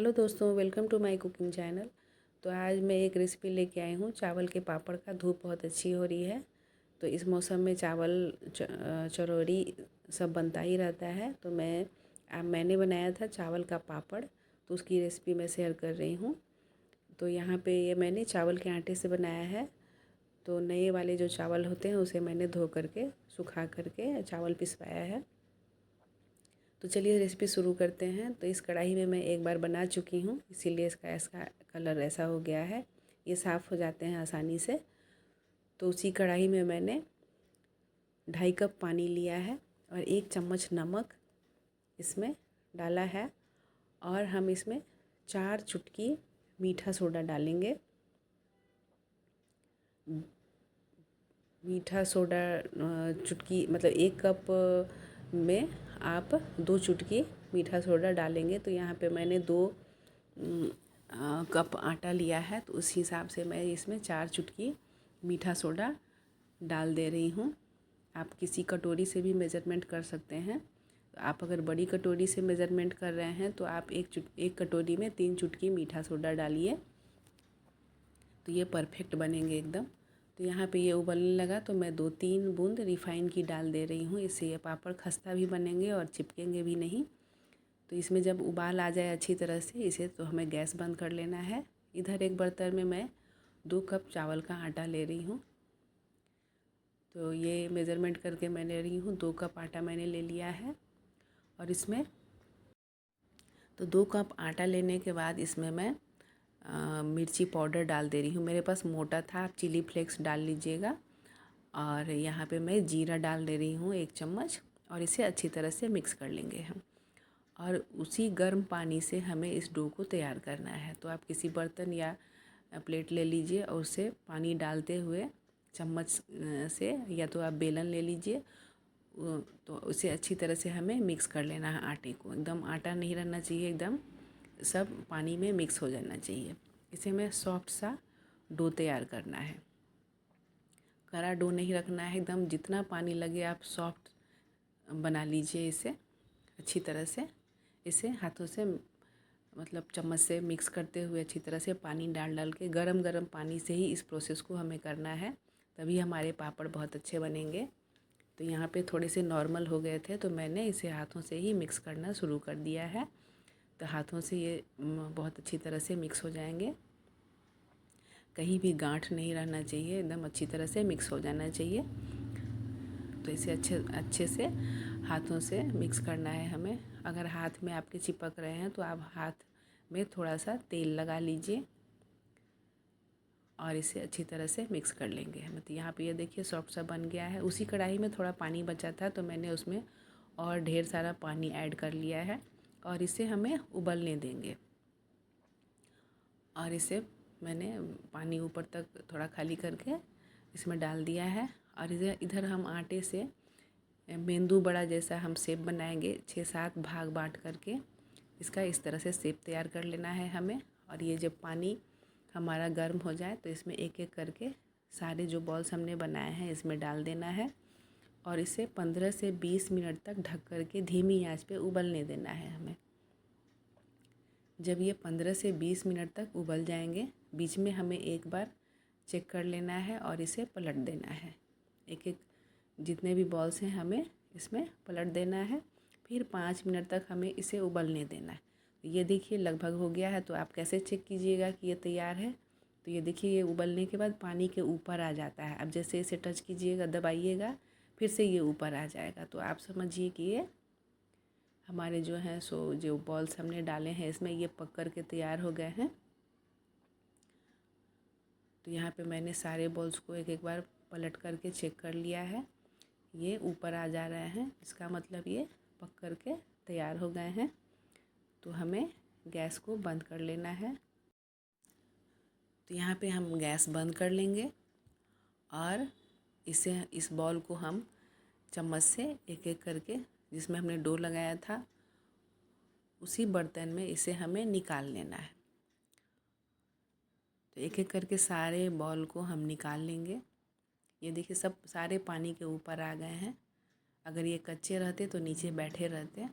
Hello दोस्तों, welcome to my cooking channel. तो आज मैं एक रेसिपी लेके आई हूँ चावल के पापड़ का। धूप बहुत अच्छी हो रही है तो इस मौसम में चावल चरौरी सब बनता ही रहता है। तो मैंने बनाया था चावल का पापड़, तो उसकी रेसिपी मैं शेयर कर रही हूँ। तो यहाँ पे ये मैंने चावल के आटे से बनाया है। तो नए वाले जो चावल होते हैं उसे मैंने धो करके सुखा करके चावल पिसवाया है। तो चलिए रेसिपी शुरू करते हैं। तो इस कढ़ाई में मैं एक बार बना चुकी हूँ, इसीलिए इसका कलर ऐसा हो गया है। ये साफ़ हो जाते हैं आसानी से। तो उसी कढ़ाई में मैंने 2.5 कप पानी लिया है और 1 चम्मच नमक इसमें डाला है। और हम इसमें 4 चुटकी मीठा सोडा डालेंगे। मीठा सोडा चुटकी मतलब 1 कप में आप 2 चुटकी मीठा सोडा डालेंगे। तो यहाँ पे मैंने 2 कप आटा लिया है, तो उस हिसाब से मैं इसमें 4 चुटकी मीठा सोडा डाल दे रही हूँ। आप किसी कटोरी से भी मेज़रमेंट कर सकते हैं। तो आप अगर बड़ी कटोरी से मेज़रमेंट कर रहे हैं तो आप एक कटोरी में 3 चुटकी मीठा सोडा डालिए, तो ये परफेक्ट बनेंगे एकदम। तो यहाँ पे ये उबलने लगा तो मैं 2-3 बूंद रिफ़ाइन की डाल दे रही हूँ। इससे ये पापड़ खस्ता भी बनेंगे और चिपकेंगे भी नहीं। तो इसमें जब उबाल आ जाए अच्छी तरह से इसे, तो हमें गैस बंद कर लेना है। इधर एक बर्तन में मैं 2 कप चावल का आटा ले रही हूँ। तो ये मेज़रमेंट करके मैं ले रही हूँ, 2 कप आटा मैंने ले लिया है। और इसमें तो 2 कप आटा लेने के बाद इसमें मैं मिर्ची पाउडर डाल दे रही हूँ। मेरे पास मोटा था, आप चिली फ्लेक्स डाल लीजिएगा। और यहाँ पे मैं जीरा डाल दे रही हूँ 1 चम्मच, और इसे अच्छी तरह से मिक्स कर लेंगे हम। और उसी गर्म पानी से हमें इस डो को तैयार करना है। तो आप किसी बर्तन या प्लेट ले लीजिए और उसे पानी डालते हुए चम्मच से, या तो आप बेलन ले लीजिए, तो उसे अच्छी तरह से हमें मिक्स कर लेना है। आटे को एकदम आटा नहीं रहना चाहिए, एकदम सब पानी में मिक्स हो जाना चाहिए। इसे हमें सॉफ्ट सा डो तैयार करना है, कड़ा डो नहीं रखना है। एकदम जितना पानी लगे आप सॉफ्ट बना लीजिए इसे अच्छी तरह से। इसे हाथों से मतलब चम्मच से मिक्स करते हुए अच्छी तरह से पानी डाल डाल के, गरम गरम पानी से ही इस प्रोसेस को हमें करना है, तभी हमारे पापड़ बहुत अच्छे बनेंगे। तो यहाँ पे थोड़े से नॉर्मल हो गए थे तो मैंने इसे हाथों से ही मिक्स करना शुरू कर दिया है। तो हाथों से ये बहुत अच्छी तरह से मिक्स हो जाएंगे। कहीं भी गांठ नहीं रहना चाहिए, एकदम अच्छी तरह से मिक्स हो जाना चाहिए। तो इसे अच्छे से हाथों से मिक्स करना है हमें। अगर हाथ में आपके चिपक रहे हैं तो आप हाथ में थोड़ा सा तेल लगा लीजिए और इसे अच्छी तरह से मिक्स कर लेंगे हम। तो यहाँ पे ये देखिए सॉफ्ट सा बन गया है। उसी कढ़ाई में थोड़ा पानी बचा था तो मैंने उसमें और ढेर सारा पानी ऐड कर लिया है और इसे हमें उबलने देंगे। और इसे मैंने पानी ऊपर तक थोड़ा खाली करके इसमें डाल दिया है। और इधर हम आटे से मेंदू बड़ा जैसा हम शेप बनाएंगे, 6-7 भाग बांट करके इसका इस तरह से शेप तैयार कर लेना है हमें। और ये जब पानी हमारा गर्म हो जाए तो इसमें एक एक करके सारे जो बॉल्स हमने बनाए हैं इसमें डाल देना है और इसे 15 से 20 मिनट तक ढक करके धीमी आंच पे उबलने देना है हमें। जब ये 15 से 20 मिनट तक उबल जाएंगे, बीच में हमें एक बार चेक कर लेना है और इसे पलट देना है। एक एक जितने भी बॉल्स हैं हमें इसमें पलट देना है। फिर 5 मिनट तक हमें इसे उबलने देना है। ये देखिए लगभग हो गया है। तो आप कैसे चेक कीजिएगा कि ये तैयार है? तो ये देखिए ये उबलने के बाद पानी के ऊपर आ जाता है। अब जैसे इसे टच कीजिएगा, दबाइएगा, फिर से ये ऊपर आ जाएगा। तो आप समझिए कि ये हमारे जो हैं जो बॉल्स हमने डाले हैं इसमें ये पक कर के तैयार हो गए हैं। तो यहाँ पे मैंने सारे बॉल्स को एक एक बार पलट करके चेक कर लिया है। ये ऊपर आ जा रहे हैं, इसका मतलब ये पक कर के तैयार हो गए हैं। तो हमें गैस को बंद कर लेना है। तो यहाँ पे हम गैस बंद कर लेंगे और इस बॉल को हम चम्मच से एक एक करके, जिसमें हमने डो लगाया था उसी बर्तन में इसे हमें निकाल लेना है। तो एक एक करके सारे बॉल को हम निकाल लेंगे। ये देखिए सब सारे पानी के ऊपर आ गए हैं। अगर ये कच्चे रहते तो नीचे बैठे रहते।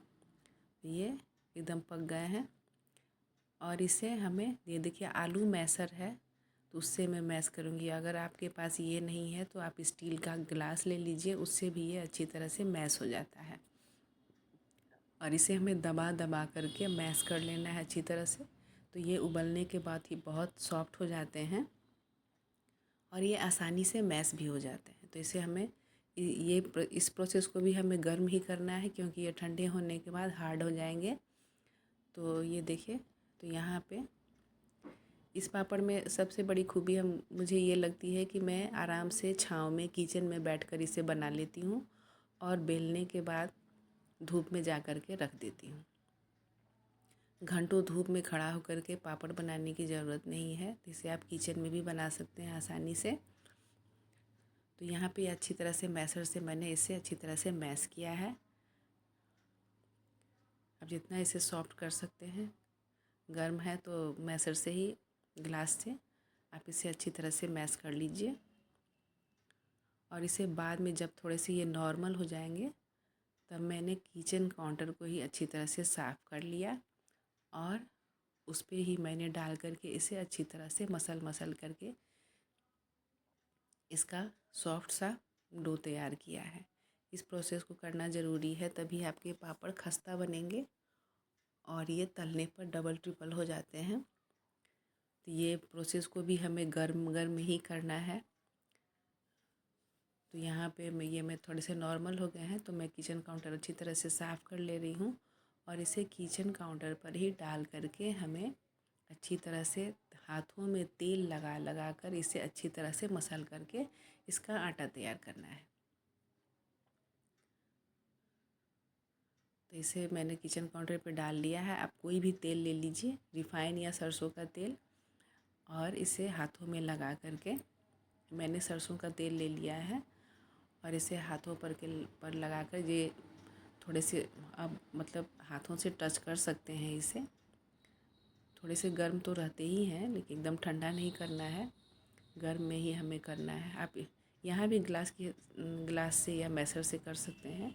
ये एकदम पक गए हैं और इसे हमें ये देखिए आलू मैशर है तो उससे मैं मैश करूँगी। अगर आपके पास ये नहीं है तो आप स्टील का गिलास ले लीजिए, उससे भी ये अच्छी तरह से मैश हो जाता है। और इसे हमें दबा दबा करके मैश कर लेना है अच्छी तरह से। तो ये उबलने के बाद ही बहुत सॉफ्ट हो जाते हैं और ये आसानी से मैश भी हो जाते हैं। तो इसे हमें इस प्रोसेस को भी हमें गर्म ही करना है, क्योंकि ये ठंडे होने के बाद हार्ड हो जाएंगे। तो ये देखिए, तो यहाँ पे इस पापड़ में सबसे बड़ी खूबी हम मुझे ये लगती है कि मैं आराम से छाँव में किचन में बैठकर इसे बना लेती हूँ और बेलने के बाद धूप में जा कर के रख देती हूँ। घंटों धूप में खड़ा होकर के पापड़ बनाने की ज़रूरत नहीं है। तो इसे आप किचन में भी बना सकते हैं आसानी से। तो यहाँ पे अच्छी तरह से मैशर से मैंने इसे अच्छी तरह से मैश किया है। अब जितना इसे सॉफ्ट कर सकते हैं, गर्म है तो मैशर से ही, गिलास से आप इसे अच्छी तरह से मैश कर लीजिए। और इसे बाद में जब थोड़े से ये नॉर्मल हो जाएंगे तब मैंने किचन काउंटर को ही अच्छी तरह से साफ़ कर लिया और उस पर ही मैंने डाल करके इसे अच्छी तरह से मसल मसल करके इसका सॉफ्ट सा डो तैयार किया है। इस प्रोसेस को करना ज़रूरी है, तभी आपके पापड़ खस्ता बनेंगे और ये तलने पर डबल ट्रिपल हो जाते हैं। तो ये प्रोसेस को भी हमें गर्म गर्म ही करना है। तो यहाँ पे मैं थोड़े से नॉर्मल हो गए हैं तो मैं किचन काउंटर अच्छी तरह से साफ़ कर ले रही हूँ और इसे किचन काउंटर पर ही डाल करके हमें अच्छी तरह से हाथों में तेल लगा लगा कर इसे अच्छी तरह से मसल करके इसका आटा तैयार करना है। तो इसे मैंने किचन काउंटर पे डाल लिया है। आप कोई भी तेल ले लीजिए, रिफ़ाइन या सरसों का तेल, और इसे हाथों में लगा करके, मैंने सरसों का तेल ले लिया है और इसे हाथों पर लगा कर ये थोड़े से आप मतलब हाथों से टच कर सकते हैं इसे। थोड़े से गर्म तो रहते ही हैं लेकिन एकदम ठंडा नहीं करना है, गर्म में ही हमें करना है। आप यहाँ भी गिलास से या मैसर से कर सकते हैं।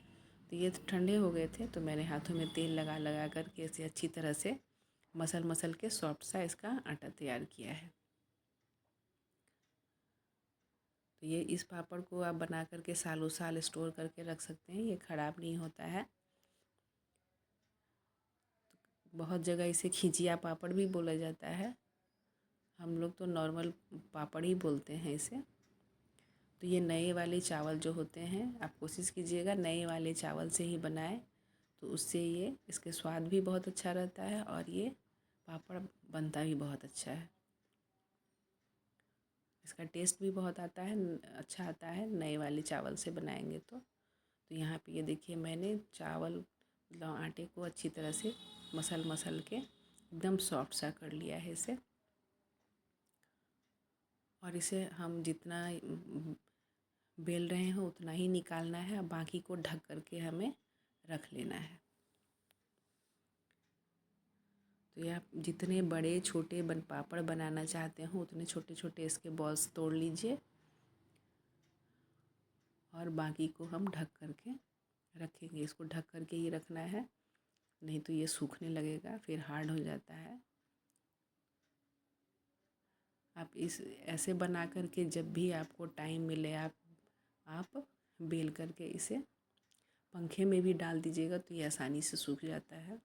तो ये ठंडे हो गए थे तो मैंने हाथों में तेल लगा लगा करके इसे अच्छी तरह से मसल मसल के सॉफ्ट सा इसका आटा तैयार किया है। तो ये इस पापड़ को आप बना करके सालों साल स्टोर करके रख सकते हैं, ये ख़राब नहीं होता है। बहुत जगह इसे खिजिया पापड़ भी बोला जाता है, हम लोग तो नॉर्मल पापड़ ही बोलते हैं इसे। तो ये नए वाले चावल जो होते हैं, आप कोशिश कीजिएगा नए वाले चावल से ही बनाएं, तो उससे ये इसके स्वाद भी बहुत अच्छा रहता है और ये पापड़ बनता भी बहुत अच्छा है। इसका टेस्ट भी बहुत आता है, अच्छा आता है नए वाले चावल से बनाएंगे तो यहाँ पे ये देखिए मैंने चावल मतलब आटे को अच्छी तरह से मसल मसल के एकदम सॉफ्ट सा कर लिया है इसे। और इसे हम जितना बेल रहे हैं उतना ही निकालना है, अब बाकी को ढक करके हमें रख लेना है। तो ये आप जितने बड़े छोटे पापड़ बनाना चाहते हो उतने छोटे छोटे इसके बॉल्स तोड़ लीजिए और बाकी को हम ढक करके रखेंगे। इसको ढक करके ही रखना है, नहीं तो ये सूखने लगेगा फिर हार्ड हो जाता है। आप इस ऐसे बना करके जब भी आपको टाइम मिले आप बेल करके इसे पंखे में भी डाल दीजिएगा तो ये आसानी से सूख जाता है।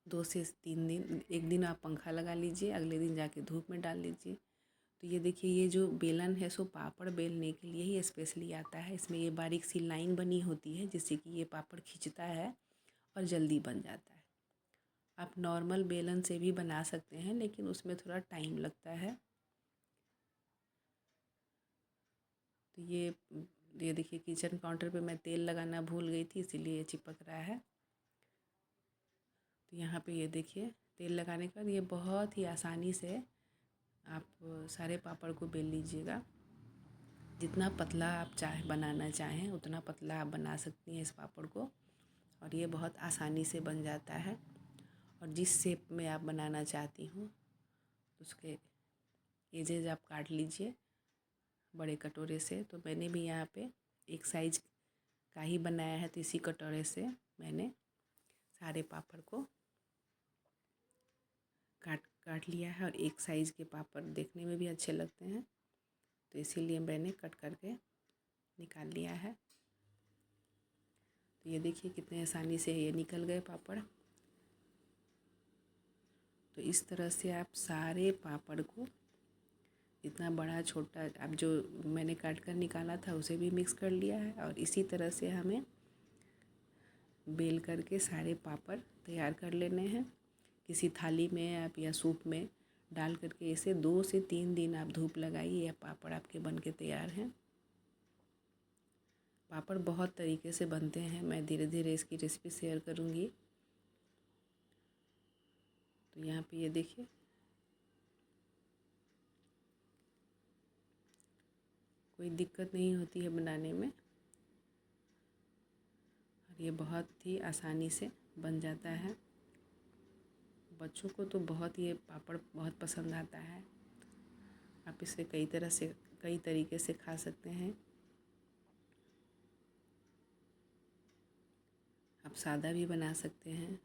2 से 3 दिन, एक दिन आप पंखा लगा लीजिए, अगले दिन जाके धूप में डाल लीजिए। तो ये देखिए ये जो बेलन है सो पापड़ बेलने के लिए ही स्पेशली आता है। इसमें ये बारीक सी लाइन बनी होती है जिससे कि ये पापड़ खिंचता है और जल्दी बन जाता है। आप नॉर्मल बेलन से भी बना सकते हैं लेकिन उसमें थोड़ा टाइम लगता है। तो ये देखिए किचन काउंटर पे मैं तेल लगाना भूल गई थी इसीलिए ये चिपक रहा है। तो यहाँ पे ये देखिए तेल लगाने के बाद ये बहुत ही आसानी से आप सारे पापड़ को बेल लीजिएगा। जितना पतला आप बनाना चाहें उतना पतला आप बना सकती हैं इस पापड़ को और ये बहुत आसानी से बन जाता है। और जिस शेप में आप बनाना चाहती हूँ उसके एजेज आप काट लीजिए बड़े कटोरे से। तो मैंने भी यहाँ पे एक साइज का ही बनाया है तो इसी कटोरे से मैंने सारे पापड़ को काट लिया है और एक साइज़ के पापड़ देखने में भी अच्छे लगते हैं, तो इसीलिए मैंने कट करके निकाल लिया है। तो ये देखिए कितने आसानी से ये निकल गए पापड़। तो इस तरह से आप सारे पापड़ को, इतना बड़ा छोटा आप जो मैंने काट कर निकाला था उसे भी मिक्स कर लिया है, और इसी तरह से हमें बेल करके सारे पापड़ तैयार कर लेने हैं। किसी थाली में आप या सूप में डाल करके इसे 2 से 3 दिन आप धूप लगाइए, या पापड़ आपके बन के तैयार हैं। पापड़ बहुत तरीके से बनते हैं, मैं धीरे धीरे इसकी रेसिपी शेयर करूँगी। तो यहाँ पे ये देखिए कोई दिक्कत नहीं होती है बनाने में, और ये बहुत ही आसानी से बन जाता है। बच्चों को तो बहुत ये पापड़ बहुत पसंद आता है। आप इसे कई तरीके से खा सकते हैं। आप सादा भी बना सकते हैं।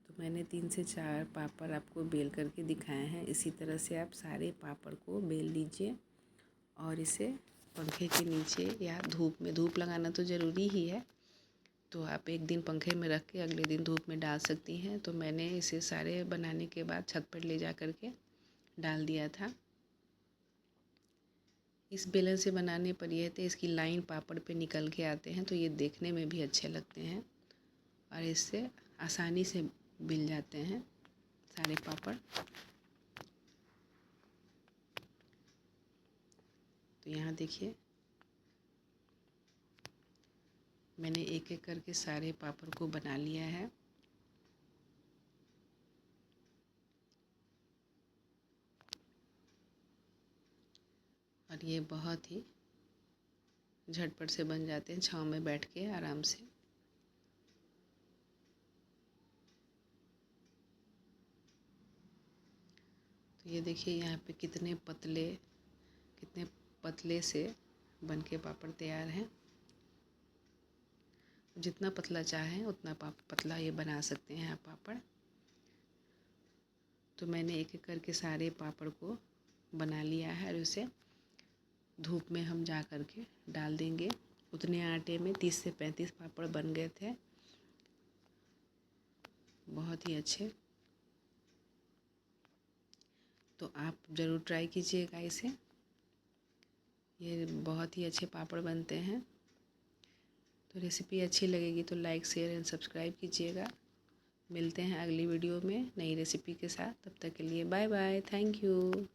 तो मैंने 3 से 4 पापड़ आपको बेल करके दिखाए हैं। इसी तरह से आप सारे पापड़ को बेल लीजिए और इसे पंखे के नीचे या धूप लगाना तो ज़रूरी ही है, तो आप एक दिन पंखे में रख के अगले दिन धूप में डाल सकती हैं। तो मैंने इसे सारे बनाने के बाद छत पर ले जा कर के डाल दिया था। इस बेलन से बनाने पर यह थे इसकी लाइन पापड़ पे निकल के आते हैं, तो ये देखने में भी अच्छे लगते हैं और इससे आसानी से बिल जाते हैं सारे पापड़। तो यहाँ देखिए मैंने एक एक करके सारे पापड़ को बना लिया है। और ये बहुत ही झटपट से बन जाते हैं छाँव में बैठ के आराम से। तो ये देखिए यहाँ पे कितने पतले से बन के पापड़ तैयार हैं। जितना पतला चाहें उतना पतला ये बना सकते हैं आप पापड़। तो मैंने एक एक करके सारे पापड़ को बना लिया है और उसे धूप में हम जा कर के डाल देंगे। उतने आटे में 30 से 35 पापड़ बन गए थे, बहुत ही अच्छे। तो आप ज़रूर ट्राई कीजिएगा इसे, ये बहुत ही अच्छे पापड़ बनते हैं। तो रेसिपी अच्छी लगेगी तो लाइक शेयर एंड सब्सक्राइब कीजिएगा। मिलते हैं अगली वीडियो में नई रेसिपी के साथ। तब तक के लिए बाय बाय, थैंक यू।